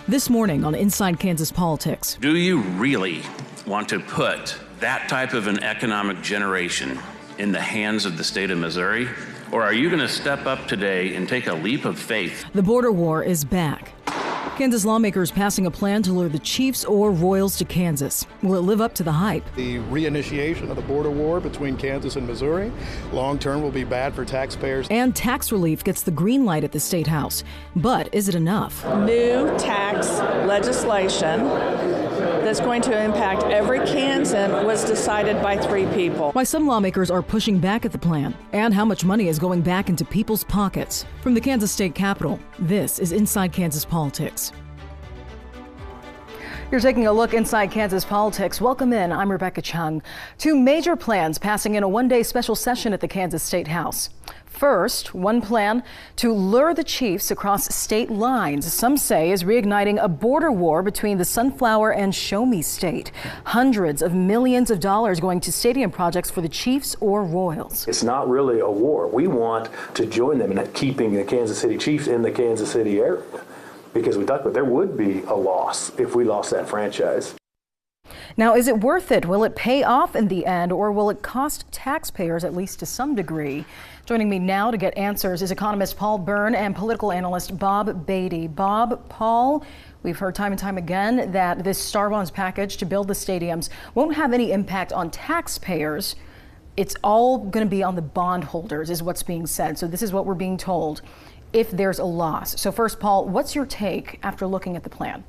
This morning on Inside Kansas Politics. Do you really want to put that type of an economic generation in the hands of the state of Missouri? Or are you going to step up today and take a leap of faith? The border war is back. Kansas lawmakers passing a plan to lure the Chiefs or Royals to Kansas. Will it live up to the hype? The reinitiation of the border war between Kansas and Missouri, long term, will be bad for taxpayers. And tax relief gets the green light at the State House. But is it enough? New tax legislation that's going to impact every Kansan was decided by 3 people. Why some lawmakers are pushing back at the plan and how much money is going back into people's pockets. From the Kansas State Capitol, this is Inside Kansas Politics. You're taking a look inside Kansas politics. Welcome in. I'm Rebecca Chung. 2 major plans passing in a one-day special session at the Kansas State House. First, one plan to lure the Chiefs across state lines, some say is reigniting a border war between the Sunflower and Show Me State. Hundreds of millions of dollars going to stadium projects for the Chiefs or Royals. It's not really a war. We want to join them in keeping the Kansas City Chiefs in the Kansas City area. Because we talked about there would be a loss if we lost that franchise. Now, is it worth it? Will it pay off in the end, or will it cost taxpayers, at least to some degree? Joining me now to get answers is economist Paul Byrne and political analyst Bob Beatty. Bob, Paul, we've heard time and time again that this Star Bonds package to build the stadiums won't have any impact on taxpayers. It's all going to be on the bondholders, is what's being said. So this is what we're being told if there's a loss. So first, Paul, what's your take after looking at the plan?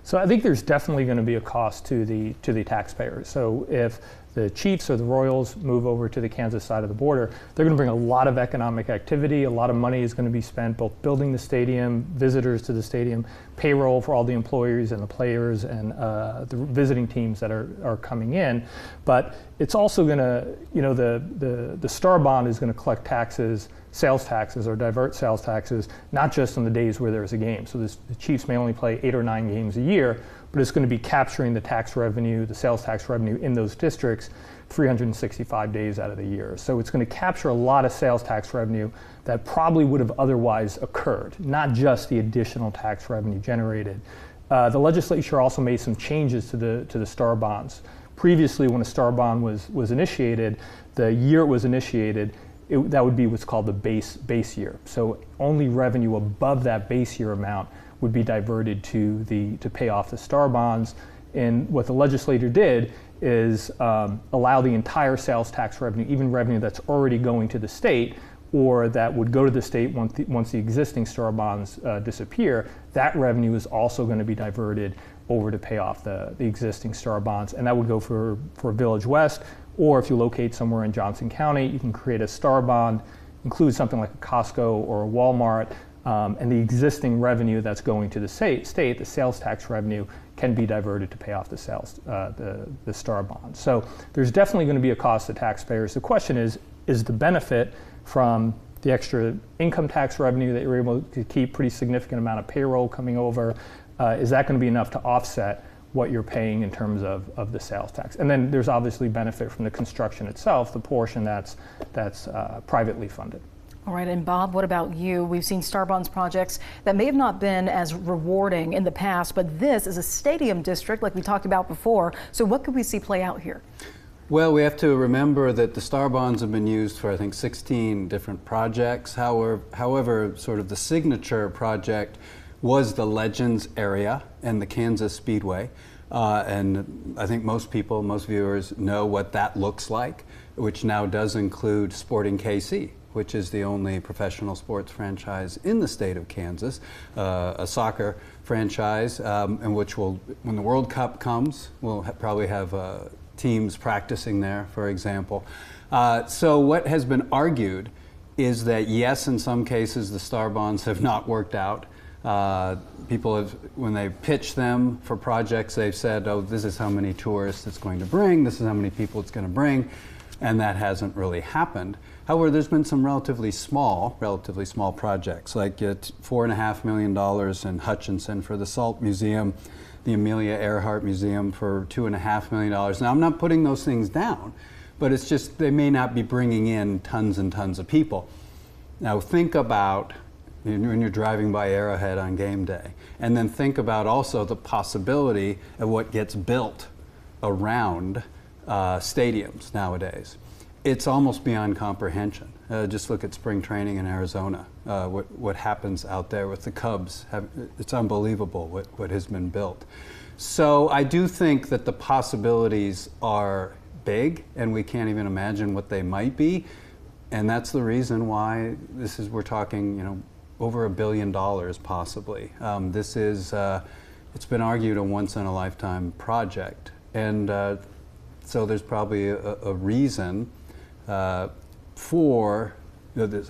So I think there's definitely going to be a cost to the taxpayers. So if the Chiefs or the Royals move over to the Kansas side of the border, they're going to bring a lot of economic activity. A lot of money is going to be spent both building the stadium, visitors to the stadium, payroll for all the employees and the players and the visiting teams that are coming in. But it's also going to, the Star Bond is going to collect taxes, sales taxes, or divert sales taxes, not just on the days where there's a game. So the Chiefs may only play 8 or 9 games a year, but it's going to be capturing the tax revenue, the sales tax revenue in those districts 365 days out of the year. So it's going to capture a lot of sales tax revenue that probably would have otherwise occurred, not just the additional tax revenue generated. The legislature also made some changes to the Star Bonds. Previously, when a Star Bond was initiated, the year it was initiated, that would be what's called the base year. So only revenue above that base year amount would be diverted to pay off the Star Bonds. And what the legislature did is allow the entire sales tax revenue, even revenue that's already going to the state or that would go to the state once the existing Star Bonds disappear, that revenue is also going to be diverted over to pay off the existing Star Bonds. And that would go for Village West, or if you locate somewhere in Johnson County, you can create a Star Bond, include something like a Costco or a Walmart, and the existing revenue that's going to the state, the sales tax revenue, can be diverted to pay off the the Star Bond. So there's definitely going to be a cost to taxpayers. The question is the benefit from the extra income tax revenue that you're able to keep, pretty significant amount of payroll coming over, is that going to be enough to offset what you're paying in terms of the sales tax? And then there's obviously benefit from the construction itself, the portion that's privately funded. All right, and Bob, what about you? We've seen Star Bonds projects that may have not been as rewarding in the past, but this is a stadium district like we talked about before. So what could we see play out here? Well, we have to remember that the Star Bonds have been used for, I think, 16 different projects. However, sort of the signature project was the Legends area and the Kansas Speedway. And I think most viewers know what that looks like, which now does include Sporting KC, which is the only professional sports franchise in the state of Kansas, a soccer franchise, and which will, when the World Cup comes, we'll probably have teams practicing there, for example. So what has been argued is that yes, in some cases the Star Bonds have not worked out. People have, when they pitch them for projects, they've said, oh, this is how many tourists it's going to bring, this is how many people it's going to bring, and that hasn't really happened. However, there's been some relatively small projects, like $4.5 million in Hutchinson for the Salt Museum, the Amelia Earhart Museum for $2.5 million. Now, I'm not putting those things down, but it's just they may not be bringing in tons and tons of people. Now, think about when you're driving by Arrowhead on game day. And then think about also the possibility of what gets built around stadiums nowadays. It's almost beyond comprehension. Just look at spring training in Arizona. What happens out there with the Cubs, it's unbelievable what has been built. So I do think that the possibilities are big, and we can't even imagine what they might be. And that's the reason why we're talking, over $1 billion possibly. This is, it's been argued a once-in-a-lifetime project. And so there's probably a reason for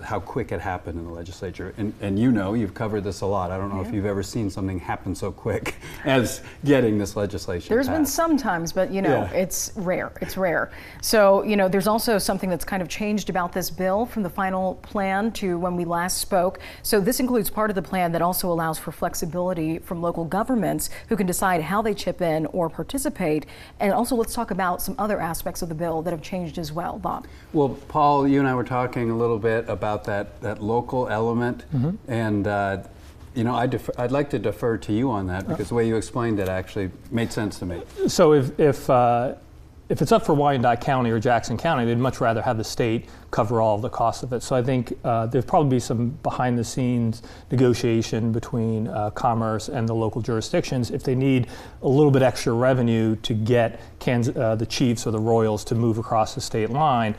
how quick it happened in the legislature. And you've covered this a lot. I don't know if you've ever seen something happen so quick as getting this legislation There's passed. been some times, but it's rare. It's rare. So, there's also something that's kind of changed about this bill from the final plan to when we last spoke. So this includes part of the plan that also allows for flexibility from local governments who can decide how they chip in or participate. And also let's talk about some other aspects of the bill that have changed as well, Bob. Well, Paul, you and I were talking a little bit about that local element, and I'd like to defer to you on that because the way you explained it actually made sense to me. So if it's up for Wyandotte County or Jackson County, they'd much rather have the state cover all of the costs of it. So I think there'd probably be some behind-the-scenes negotiation between Commerce and the local jurisdictions if they need a little bit extra revenue to get the Chiefs or the Royals to move across the state line.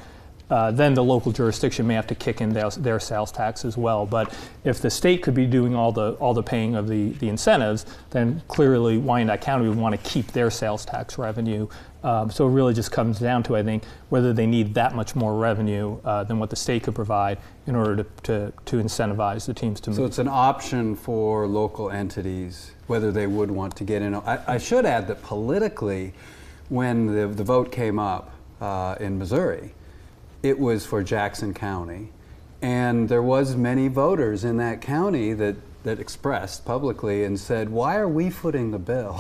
Then the local jurisdiction may have to kick in their sales tax as well. But if the state could be doing all the paying of the incentives, then clearly Wyandotte County would want to keep their sales tax revenue. So it really just comes down to, I think, whether they need that much more revenue than what the state could provide in order to incentivize the teams to move. So it's an option for local entities whether they would want to get in. I should add that politically, when the vote came up in Missouri, it was for Jackson County, and there was many voters in that county that expressed publicly and said, why are we footing the bill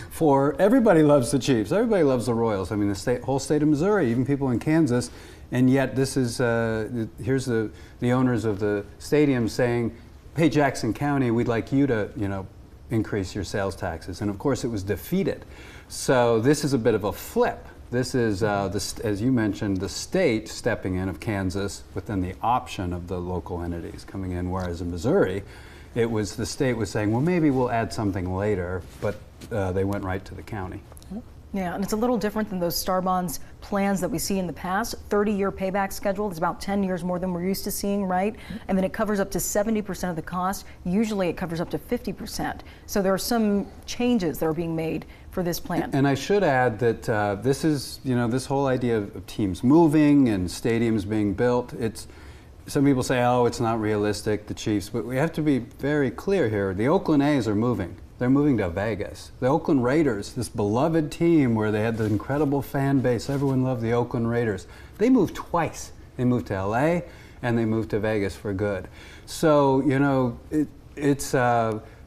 for, everybody loves the Chiefs, everybody loves the Royals, I mean whole state of Missouri, even people in Kansas, and yet this is, here's the owners of the stadium saying, hey, Jackson County, we'd like you to, increase your sales taxes, and of course it was defeated. So this is a bit of a flip. This is, as you mentioned, the state stepping in of Kansas within the option of the local entities coming in, whereas in Missouri, it was the state was saying, well, maybe we'll add something later, but they went right to the county. Yeah, and it's a little different than those Star Bonds plans that we see in the past. 30-year payback schedule. It's about 10 years more than we're used to seeing, right? And then it covers up to 70% of the cost. Usually it covers up to 50%. So there are some changes that are being made for this plan. And I should add that this is, this whole idea of teams moving and stadiums being built, some people say, oh, it's not realistic, the Chiefs, but we have to be very clear here. The Oakland A's are moving. They're moving to Vegas. The Oakland Raiders, this beloved team where they had the incredible fan base, everyone loved the Oakland Raiders. They moved twice. They moved to LA and they moved to Vegas for good. So,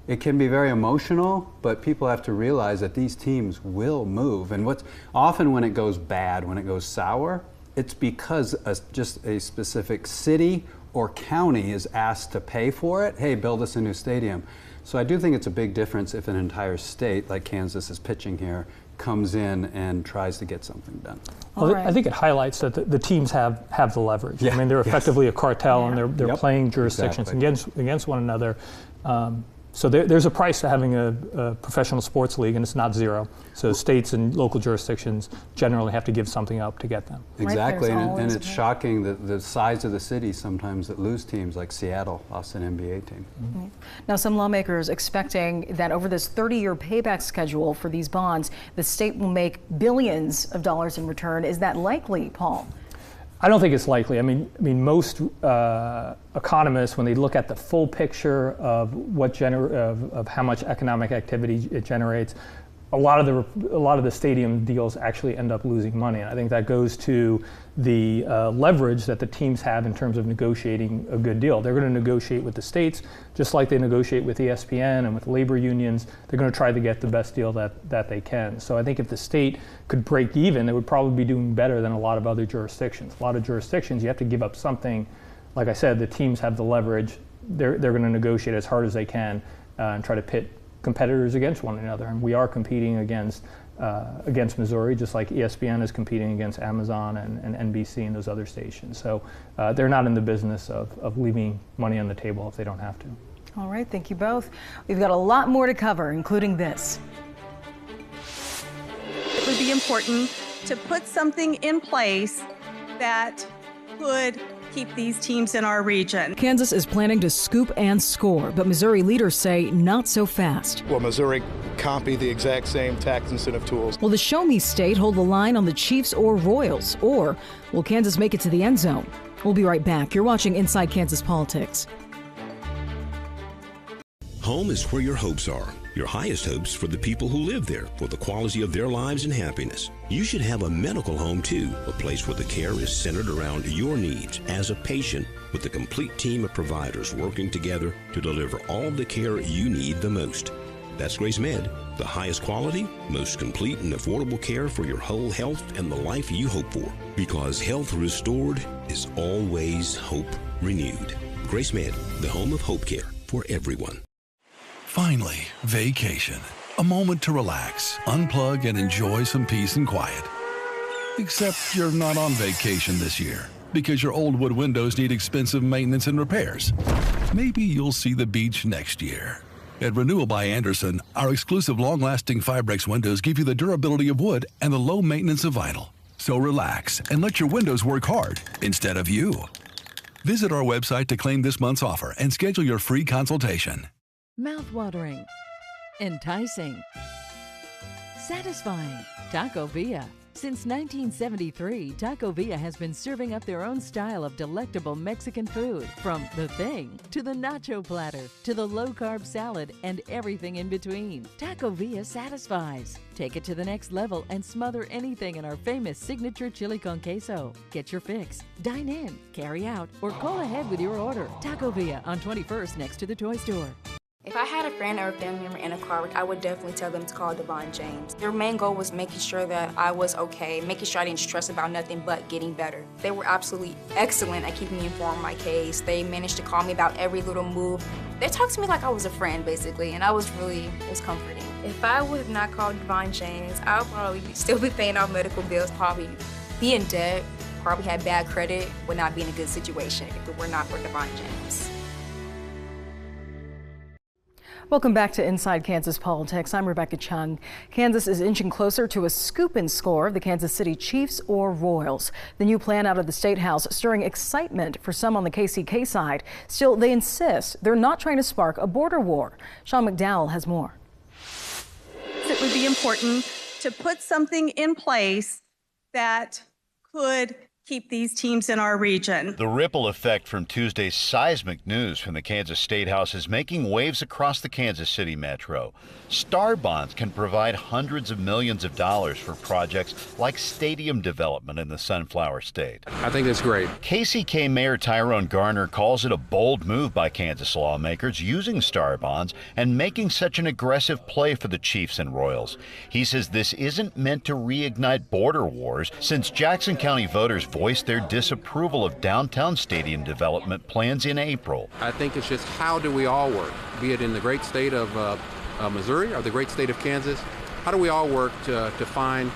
it can be very emotional, but people have to realize that these teams will move. And what's often when it goes bad, when it goes sour, it's because just a specific city or county is asked to pay for it. Hey, build us a new stadium. So I do think it's a big difference if an entire state, like Kansas is pitching here, comes in and tries to get something done. Well, I think it highlights that the teams have the leverage. Yeah. I mean, they're effectively a cartel, Yeah. and they're playing jurisdictions Exactly. against one another. So there's a price to having a professional sports league, and it's not zero. So states and local jurisdictions generally have to give something up to get them. Exactly, Right, and there's it's always shocking that the size of the cities sometimes that lose teams, like Seattle lost an NBA team. Mm-hmm. Now, some lawmakers expecting that over this 30-year payback schedule for these bonds, the state will make billions of dollars in return. Is that likely, Paul? I don't think it's likely. I mean, most economists, when they look at the full picture of of how much economic activity it generates, a lot of the stadium deals actually end up losing money. And I think that goes to the leverage that the teams have in terms of negotiating a good deal. They're going to negotiate with the states, just like they negotiate with ESPN and with labor unions. They're going to try to get the best deal that they can. So I think if the state could break even, it would probably be doing better than a lot of other jurisdictions. A lot of jurisdictions, you have to give up something like I said, the teams have the leverage. They're going to negotiate as hard as they can and try to pit competitors against one another. And we are competing against Missouri, just like ESPN is competing against Amazon and NBC and those other stations. So they're not in the business of leaving money on the table if they don't have to. All right, thank you both. We've got a lot more to cover, including this. It would be important to put something in place that could keep these teams in our region. Kansas is planning to scoop and score, but Missouri leaders say not so fast. Will Missouri copy the exact same tax incentive tools? Will the Show Me State hold the line on the Chiefs or Royals? Or will Kansas make it to the end zone? We'll be right back. You're watching Inside Kansas Politics. Home is where your hopes are. Your highest hopes for the people who live there, for the quality of their lives and happiness. You should have a medical home too, a place where the care is centered around your needs as a patient, with a complete team of providers working together to deliver all the care you need the most. That's Grace Med, the highest quality, most complete and affordable care for your whole health and the life you hope for. Because health restored is always hope renewed. Grace Med, the home of hope care for everyone. Finally, vacation. A moment to relax, unplug, and enjoy some peace and quiet. Except you're not on vacation this year because your old wood windows need expensive maintenance and repairs. Maybe you'll see the beach next year. At Renewal by Andersen, our exclusive long-lasting Fibrex windows give you the durability of wood and the low maintenance of vinyl. So relax and let your windows work hard instead of you. Visit our website to claim this month's offer and schedule your free consultation. Mouth-watering, enticing, satisfying. Taco Villa. Since 1973, Taco Villa has been serving up their own style of delectable Mexican food. From the thing, to the nacho platter, to the low-carb salad, and everything in between. Taco Villa satisfies. Take it to the next level and smother anything in our famous signature chili con queso. Get your fix. Dine in, carry out, or call ahead with your order. Taco Villa on 21st next to the toy store. If I had a friend or a family member in a car wreck, I would definitely tell them to call Devon James. Their main goal was making sure that I was okay, making sure I didn't stress about nothing but getting better. They were absolutely excellent at keeping me informed on my case. They managed to call me about every little move. They talked to me like I was a friend, basically, and it was comforting. If I would have not called Devon James, I would probably still be paying off medical bills, probably be in debt, probably had bad credit, would not be in a good situation if it were not for Devon James. Welcome back to Inside Kansas Politics. I'm Rebecca Chung. Kansas is inching closer to a scoop and score of the Kansas City Chiefs or Royals. The new plan out of the State House stirring excitement for some on the KCK side. Still, they insist they're not trying to spark a border war. Sean McDowell has more. It would be important to put something in place that could keep these teams in our region. The ripple effect from Tuesday's seismic news from the Kansas State House is making waves across the Kansas City metro. Star bonds can provide hundreds of millions of dollars for projects like stadium development in the Sunflower State. I think that's great. KCK Mayor Tyrone Garner calls it a bold move by Kansas lawmakers using star bonds and making such an aggressive play for the Chiefs and Royals. He says this isn't meant to reignite border wars, since Jackson County voters voiced their disapproval of downtown stadium development plans in April. I think it's just how do we all work, be it in the great state of Missouri or the great state of Kansas. How do we all work to find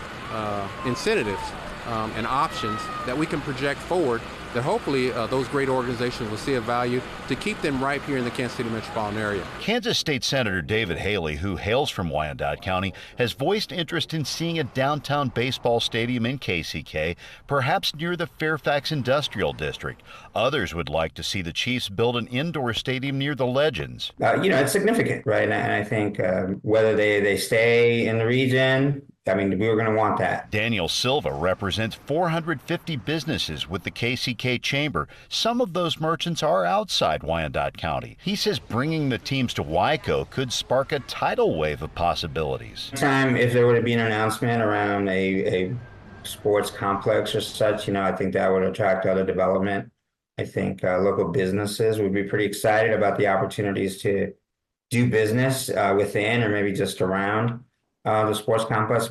incentives and options that we can project forward that hopefully those great organizations will see a value to keep them right here in the Kansas City metropolitan area. Kansas State Senator David Haley, who hails from Wyandotte County, has voiced interest in seeing a downtown baseball stadium in KCK, perhaps near the Fairfax Industrial District. Others would like to see the Chiefs build an indoor stadium near the Legends. It's significant, right? And I think whether they stay in the region, I mean, we were going to want that. Daniel Silva represents 450 businesses with the KCK Chamber. Some of those merchants are outside Wyandotte County. He says bringing the teams to Wyco could spark a tidal wave of possibilities. If there would be an announcement around a sports complex or such, I think that would attract other development. I think local businesses would be pretty excited about the opportunities to do business within or maybe just around the sports complex.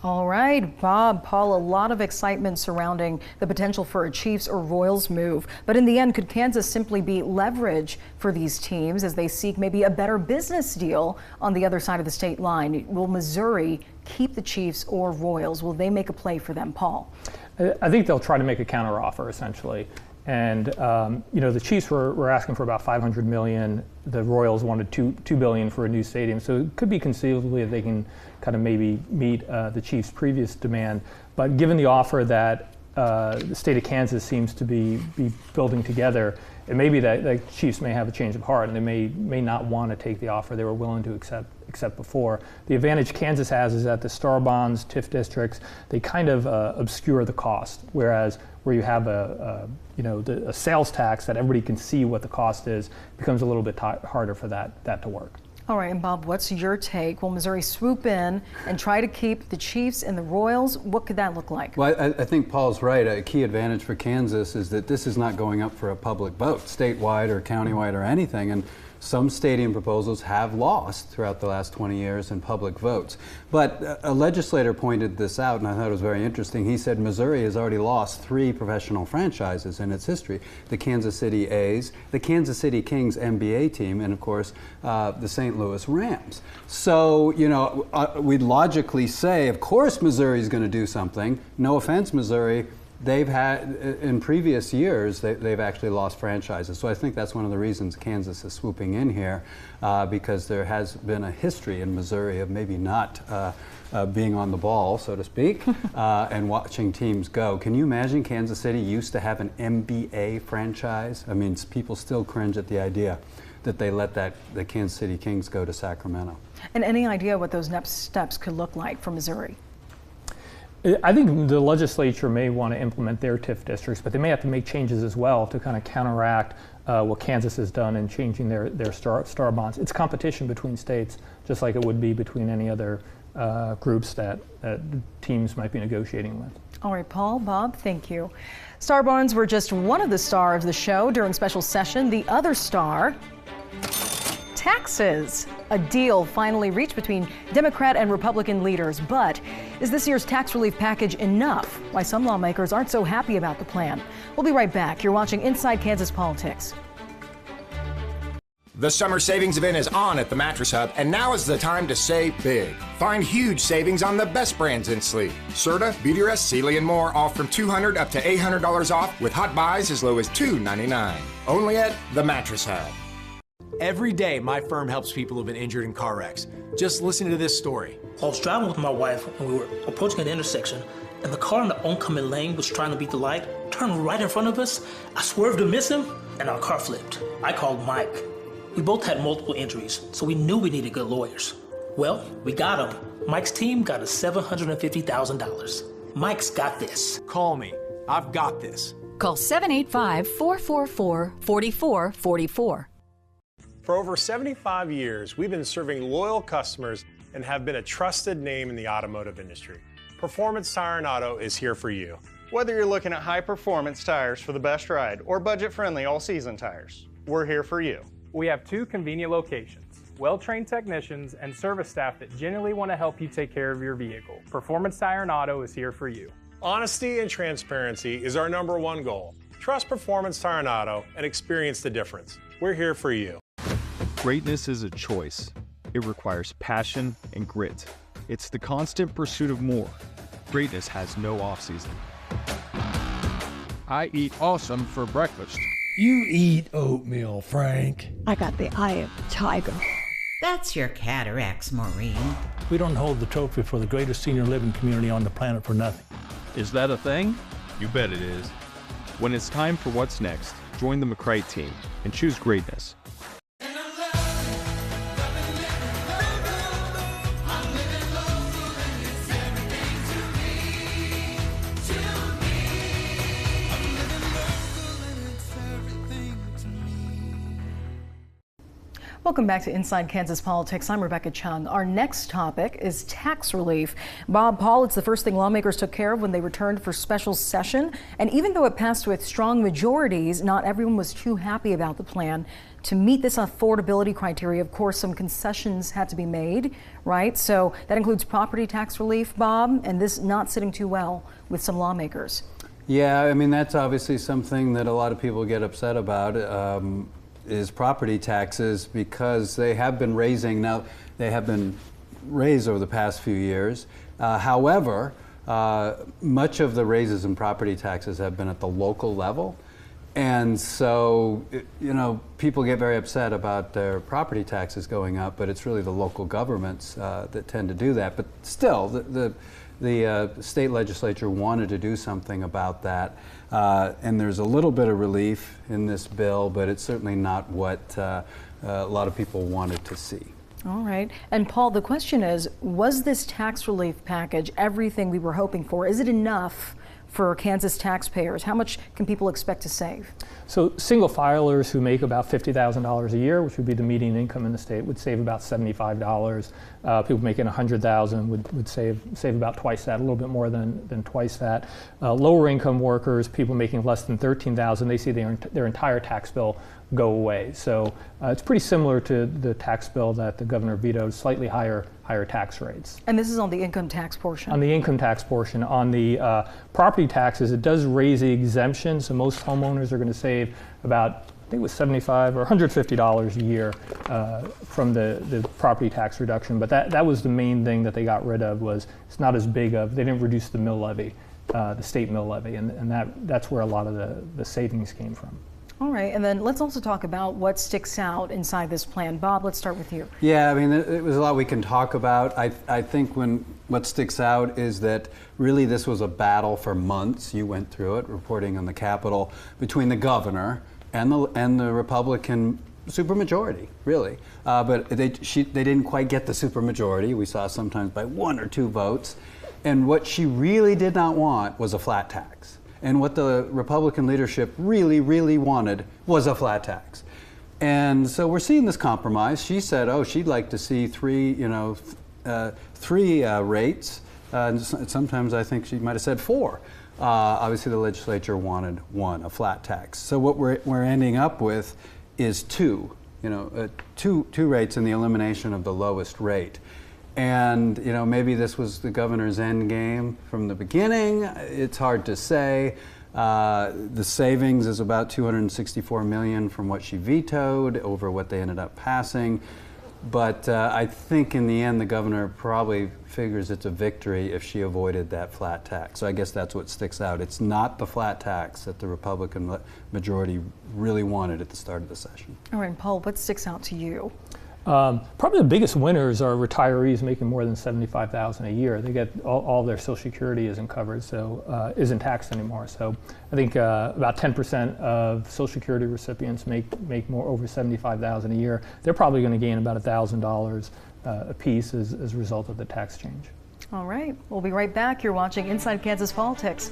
All right, Bob, Paul, a lot of excitement surrounding the potential for a Chiefs or Royals move. But in the end, could Kansas simply be leverage for these teams as they seek maybe a better business deal on the other side of the state line? Will Missouri keep the Chiefs or Royals? Will they make a play for them, Paul? I think they'll try to make a counteroffer, essentially. And the Chiefs were asking for about $500 million. The Royals wanted $2 billion for a new stadium. So it could be conceivably that they can kind of maybe meet the Chiefs' previous demand. But given the offer that the state of Kansas seems to be building together, it may be that the Chiefs may have a change of heart and they may not want to take the offer they were willing to accept before. The advantage Kansas has is that the star bonds, TIF districts, they kind of obscure the cost, whereas where you have a sales tax that everybody can see what the cost is, becomes a little bit harder for that to work. All right, and Bob, what's your take? Will Missouri swoop in and try to keep the Chiefs and the Royals? What could that look like? Well, I think Paul's right. A key advantage for Kansas is that this is not going up for a public vote, statewide or countywide or anything. And some stadium proposals have lost throughout the last 20 years in public votes. But a legislator pointed this out, and I thought it was very interesting. He said Missouri has already lost 3 professional franchises in its history: the Kansas City A's, the Kansas City Kings NBA team, and of course the St. Louis Rams. So, we'd logically say, of course Missouri's going to do something. No offense, Missouri. They've had, in previous years, they've actually lost franchises. So I think that's one of the reasons Kansas is swooping in here, because there has been a history in Missouri of maybe not being on the ball, so to speak, and watching teams go. Can you imagine Kansas City used to have an NBA franchise? I mean, people still cringe at the idea that they let the Kansas City Kings go to Sacramento. And any idea what those next steps could look like for Missouri? I think the legislature may want to implement their TIF districts, but they may have to make changes as well to kind of counteract what Kansas has done in changing their star bonds. It's competition between states, just like it would be between any other groups that teams might be negotiating with. All right, Paul, Bob, thank you. Star bonds were just one of the stars of the show during special session. The other star, taxes. A deal finally reached between Democrat and Republican leaders. But is this year's tax relief package enough? Why some lawmakers aren't so happy about the plan. We'll be right back. You're watching Inside Kansas Politics. The summer savings event is on at the Mattress Hub, and now is the time to save big. Find huge savings on the best brands in sleep. Serta, Beautyrest, Sealy, and more, all from $200 up to $800 off, with hot buys as low as $299. Only at the Mattress Hub. Every day, my firm helps people who've been injured in car wrecks. Just listen to this story. I was driving with my wife when we were approaching an intersection, and the car in the oncoming lane was trying to beat the light, turned right in front of us. I swerved to miss him, and our car flipped. I called Mike. We both had multiple injuries, so we knew we needed good lawyers. Well, we got them. Mike's team got us $750,000. Mike's got this. Call me. I've got this. Call 785-444-4444. For over 75 years, we've been serving loyal customers and have been a trusted name in the automotive industry. Performance Tire and Auto is here for you. Whether you're looking at high-performance tires for the best ride or budget-friendly all-season tires, we're here for you. We have 2 convenient locations, well-trained technicians, and service staff that genuinely want to help you take care of your vehicle. Performance Tire and Auto is here for you. Honesty and transparency is our #1 goal. Trust Performance Tire and Auto and experience the difference. We're here for you. Greatness is a choice. It requires passion and grit. It's the constant pursuit of more. Greatness has no off-season. I eat awesome for breakfast. You eat oatmeal, Frank. I got the eye of the tiger. That's your cataracts, Maureen. We don't hold the trophy for the greatest senior living community on the planet for nothing. Is that a thing? You bet it is. When it's time for what's next, join the McCray team and choose greatness. Welcome back to Inside Kansas Politics. I'm Rebecca Chung. Our next topic is tax relief. Bob, Paul, it's the first thing lawmakers took care of when they returned for special session. And even though it passed with strong majorities, not everyone was too happy about the plan. To meet this affordability criteria, of course, some concessions had to be made, right? So that includes property tax relief, Bob, and this not sitting too well with some lawmakers. Yeah, I mean, that's obviously something that a lot of people get upset about. Is property taxes, because they have been raising. Now, they have been raised over the past few years. However, much of the raises in property taxes have been at the local level. And so, you know, people get very upset about their property taxes going up, but it's really the local governments that tend to do that. But still, the state legislature wanted to do something about that. And there's a little bit of relief in this bill, but it's certainly not what a lot of people wanted to see. All right. And Paul, the question is, was this tax relief package everything we were hoping for? Is it enough for Kansas taxpayers? How much can people expect to save? So single filers who make about $50,000 a year, which would be the median income in the state, would save about $75. People making $100,000 would save about twice that, a little bit more than twice that. Lower income workers, people making less than $13,000, they see their entire tax bill go away. So it's pretty similar to the tax bill that the governor vetoed, slightly higher tax rates. And this is on the income tax portion? On the income tax portion. On the property taxes, it does raise the exemption, so most homeowners are going to save about, I think it was $75 or $150 a year from the property tax reduction. But that was the main thing that they got rid of. Was it's not as big of, they didn't reduce the mill levy, the state mill levy, and that's where a lot of the savings came from. All right, and then let's also talk about what sticks out inside this plan. Bob, let's start with you. Yeah, I mean, it was a lot we can talk about. I think what sticks out is that really this was a battle for months. You went through it, reporting on the Capitol, between the governor and the Republican supermajority, really. But they didn't quite get the supermajority. We saw sometimes by 1 or 2 votes. And what she really did not want was a flat tax. And what the Republican leadership really, really wanted was a flat tax. And so we're seeing this compromise. She said, oh, she'd like to see three rates. And sometimes I think she might have said 4. Obviously, the legislature wanted 1, a flat tax. So what we're ending up with is 2 rates in the elimination of the lowest rate. And maybe this was the governor's end game from the beginning. It's hard to say. The savings is about $264 million from what she vetoed over what they ended up passing. But I think in the end, the governor probably figures it's a victory if she avoided that flat tax. So I guess that's what sticks out. It's not the flat tax that the Republican majority really wanted at the start of the session. All right, Paul, what sticks out to you? Probably the biggest winners are retirees making more than $75,000 a year. They get all their Social Security isn't covered, so isn't taxed anymore. So I think about 10% of Social Security recipients make more over $75,000 a year. They're probably going to gain about $1,000 a piece as a result of the tax change. All right, we'll be right back. You're watching Inside Kansas Politics.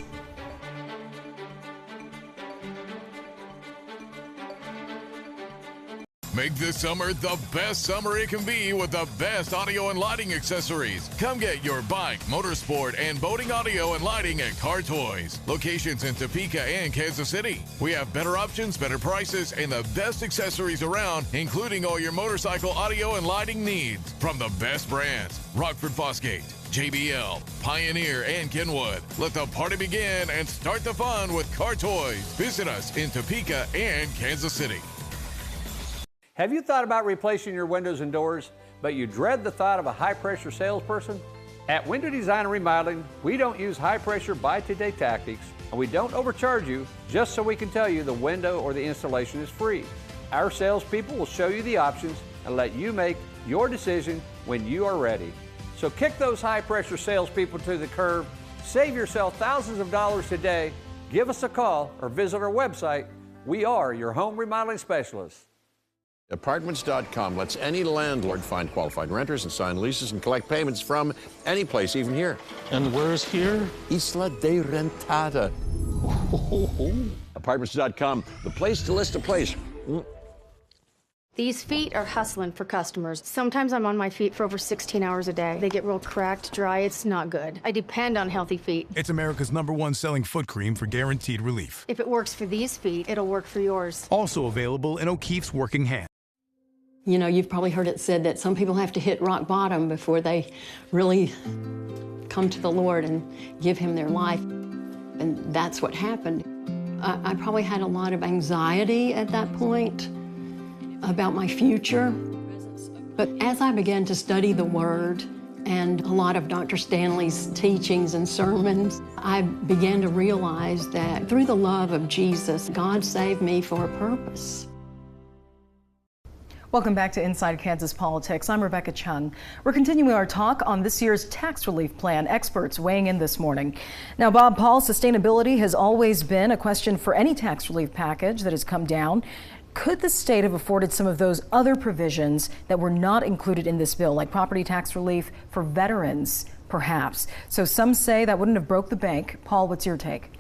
Make this summer the best summer it can be with the best audio and lighting accessories. Come get your bike, motorsport, and boating audio and lighting at Car Toys. Locations in Topeka and Kansas City. We have better options, better prices, and the best accessories around, including all your motorcycle audio and lighting needs. From the best brands, Rockford Fosgate, JBL, Pioneer, and Kenwood. Let the party begin and start the fun with Car Toys. Visit us in Topeka and Kansas City. Have you thought about replacing your windows and doors, but you dread the thought of a high-pressure salesperson? At Window Design and Remodeling, we don't use high-pressure buy-today tactics, and we don't overcharge you just so we can tell you the window or the installation is free. Our salespeople will show you the options and let you make your decision when you are ready. So kick those high-pressure salespeople to the curb, save yourself thousands of dollars today, give us a call, or visit our website. We are your home remodeling specialists. Apartments.com lets any landlord find qualified renters and sign leases and collect payments from any place, even here. And where's here? Isla de Rentada. Apartments.com, the place to list a place. These feet are hustling for customers. Sometimes I'm on my feet for over 16 hours a day. They get real cracked, dry. It's not good. I depend on healthy feet. It's America's #1 selling foot cream for guaranteed relief. If it works for these feet, it'll work for yours. Also available in O'Keefe's Working Hand. You know, you've probably heard it said that some people have to hit rock bottom before they really come to the Lord and give Him their life. And that's what happened. I probably had a lot of anxiety at that point about my future. But as I began to study the Word and a lot of Dr. Stanley's teachings and sermons, I began to realize that through the love of Jesus, God saved me for a purpose. Welcome back to Inside Kansas Politics. I'm Rebecca Chung. We're continuing our talk on this year's tax relief plan. Experts weighing in this morning. Now, Bob Paul, sustainability has always been a question for any tax relief package that has come down. Could the state have afforded some of those other provisions that were not included in this bill, like property tax relief for veterans, perhaps? So some say that wouldn't have broke the bank. Paul, what's your take?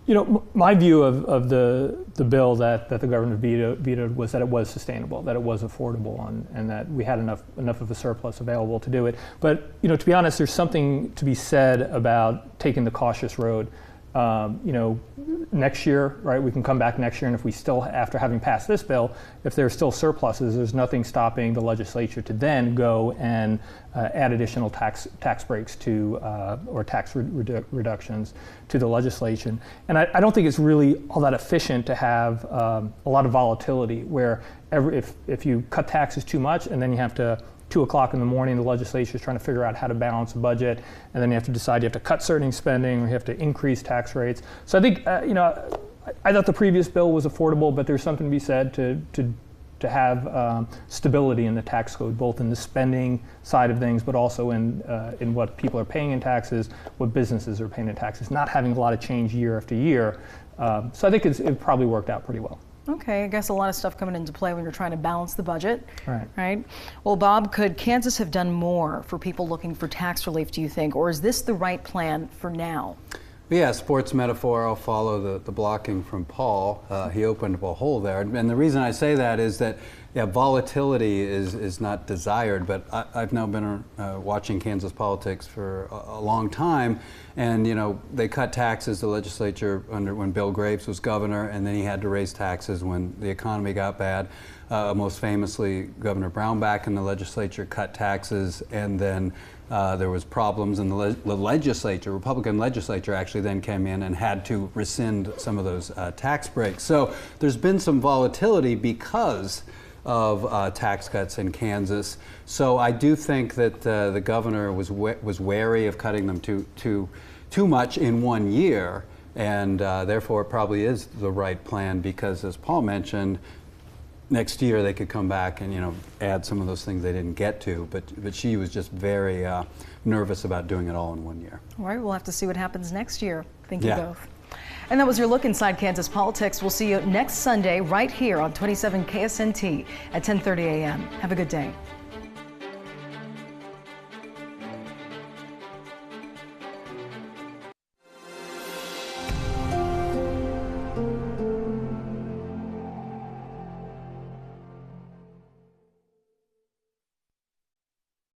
You know, my view of the bill that the governor vetoed was that it was sustainable, that it was affordable, and that we had enough of a surplus available to do it. But, you know, to be honest, there's something to be said about taking the cautious road. You know, next year, right, we can come back next year, and if we still, after having passed this bill, if there's still surpluses, there's nothing stopping the legislature to then go and add additional tax breaks to, or tax reductions to the legislation. And I don't think it's really all that efficient to have a lot of volatility where if you cut taxes too much and then you have to 2 o'clock in the morning, the legislature is trying to figure out how to balance a budget, and then you have to decide you have to cut certain spending or you have to increase tax rates. So I think, you know, I thought the previous bill was affordable, but there's something to be said to have stability in the tax code, both in the spending side of things, but also in what people are paying in taxes, what businesses are paying in taxes, not having a lot of change year after year. So I think it probably worked out pretty well. Okay, I guess a lot of stuff coming into play when you're trying to balance the budget. Right. Well, Bob, could Kansas have done more for people looking for tax relief, do you think? Or is this the right plan for now? Yeah, sports metaphor, I'll follow the blocking from Paul. He opened up a hole there. And the reason I say that is that, yeah, volatility is not desired, but I've now been watching Kansas politics for a long time. And, you know, they cut taxes, the legislature, when Bill Graves was governor, and then he had to raise taxes when the economy got bad. Most famously, Governor Brownback in the legislature cut taxes, and then there was problems in the legislature. Republican legislature actually then came in and had to rescind some of those tax breaks. So there's been some volatility because of tax cuts in Kansas. So I do think that the governor was wary of cutting them too much in 1 year, and therefore it probably is the right plan because, as Paul mentioned, next year they could come back and, you know, add some of those things they didn't get to, but she was just very nervous about doing it all in 1 year. All right, we'll have to see what happens next year. Thank you both. And that was your look inside Kansas politics. We'll see you next Sunday right here on 27 KSNT at 10:30 a.m. Have a good day.